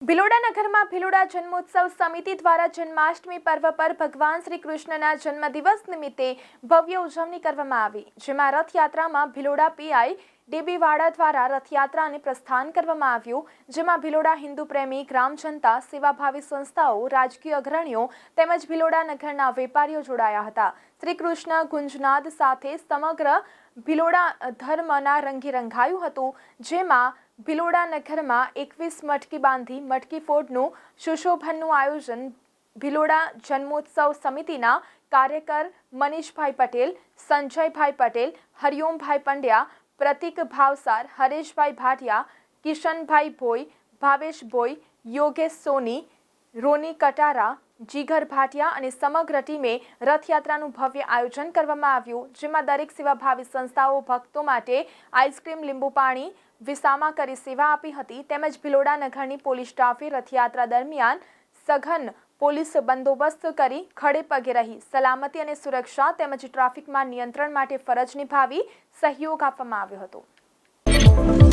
ભિલોડા નગરમાં ભિલોડા જન્મોત્સવ સમિતિ દ્વારા જન્માષ્ટમી પર્વ પર ભગવાન શ્રી કૃષ્ણના જન્મદિવસ નિમિત્તે ભવ્ય ઉજવણી કરવામાં આવી, જેમાં રથયાત્રામાં ભિલોડા પીઆઈ ડીબી વાડા દ્વારા રથયાત્રાને પ્રસ્થાન કરવામાં આવ્યું, જેમાં ભિલોડા હિન્દુ પ્રેમી ગ્રામ જનતા, સેવાભાવી સંસ્થાઓ, રાજકીય અગ્રણીઓ તેમજ ભિલોડા નગરના વેપારીઓ જોડાયા હતા. શ્રી કૃષ્ણ ગુંજનાદ સાથે સમગ્ર ભિલોડા ધર્મના રંગે રંગાયું હતું, જેમાં ભિલોડા નગરમાં 21 મટકી બાંધી મટકી ફોડનું સુશોભનનું આયોજન ભિલોડા જન્મોત્સવ સમિતિના કાર્યકર મનીષભાઈ પટેલ, સંજયભાઈ પટેલ, હરિઓમભાઈ પંડ્યા, પ્રતિક ભાવસાર, હરેશભાઈ ભાટિયા, કિશનભાઈ ભોઈ, ભાવેશ ભોઈ, યોગેશ સોની, રોની કટારા, જીગર ભાટિયા અને સમગ્ર ટીમે રથયાત્રાનું ભવ્ય આયોજન કરવામાં આવ્યું, જેમાં દરેક સેવાભાવી સંસ્થાઓ ભક્તો માટે આઈસ્ક્રીમ, લીંબુ પાણી, વિસામા કરી સેવા આપી હતી. તેમજ ભિલોડા નગરની પોલીસ સ્ટાફે રથયાત્રા દરમિયાન સઘન પોલીસ બંદોબસ્ત કરી ખડે પગે રહી સલામતી અને સુરક્ષા તેમજ ટ્રાફિકમાં નિયંત્રણ માટે ફરજ નિભાવી સહયોગ આપવામાં આવ્યો હતો.